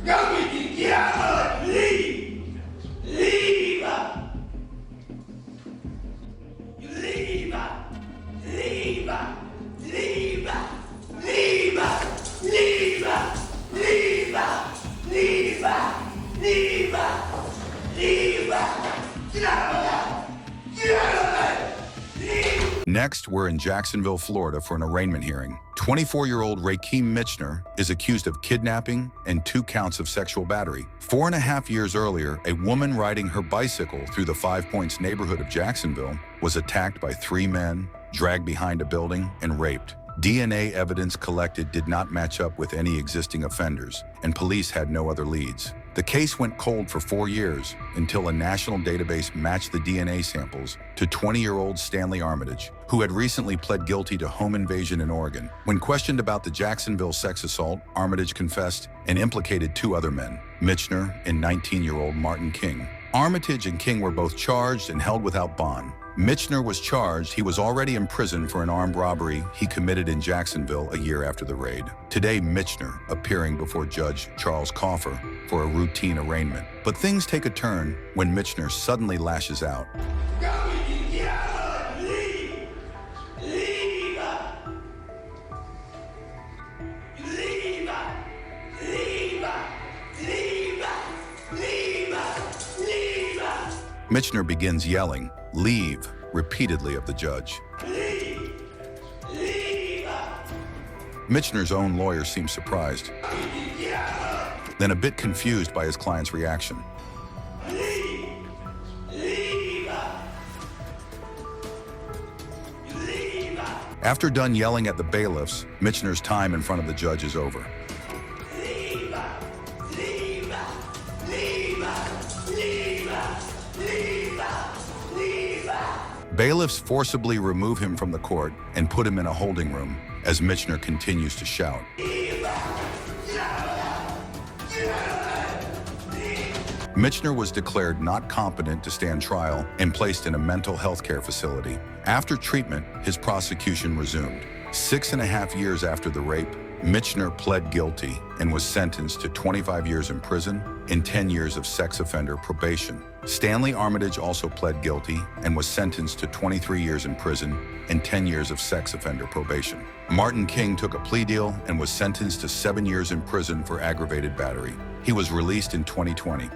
Go with you, get out, leave! Leave! You leave! Leave! Leave! Leave! Leave! Leave! Leave! Leave! Leave! Get out of there! Get out of there! Leave! Next, we're in Jacksonville, Florida for an arraignment hearing. 24-year-old Rakeem Michener is accused of kidnapping and 2 counts of sexual battery. 4.5 years earlier, a woman riding her bicycle through the Five Points neighborhood of Jacksonville was attacked by 3 men, dragged behind a building, and raped. DNA evidence collected did not match up with any existing offenders, and police had no other leads. The case went cold for 4 years until a national database matched the DNA samples to 20-year-old Stanley Armitage, who had recently pled guilty to home invasion in Oregon. When questioned about the Jacksonville sex assault, Armitage confessed and implicated 2 other men, Michener and 19-year-old Martin King. Armitage and King were both charged and held without bond. Michener was charged. He was already in prison for an armed robbery he committed in Jacksonville a year after the raid. Today, Michener appearing before Judge Charles Coffer for a routine arraignment. But things take a turn when Michener suddenly lashes out. Go with you, get out! Leave! Leave! You leave! Leave! Leave! Leave! Leave! Michener begins yelling, "Leave," repeatedly at the judge. Leave! Leave! Michener's own lawyer seems surprised, Get out! then a bit confused by his client's reaction. Leave! Leave! You leave! After done yelling at the bailiffs, Michener's time in front of the judge is over. Leave! Leave! Leave! Leave! Leave! Leave! Bailiffs forcibly remove him from the court and put him in a holding room as Michener continues to shout. Michener was declared not competent to stand trial and placed in a mental health care facility. After treatment, his prosecution resumed. 6.5 years after the rape, Michener pled guilty and was sentenced to 25 years in prison and 10 years of sex offender probation. Stanley Armitage also pled guilty and was sentenced to 23 years in prison and 10 years of sex offender probation. Martin King took a plea deal and was sentenced to 7 years in prison for aggravated battery. He was released in 2020.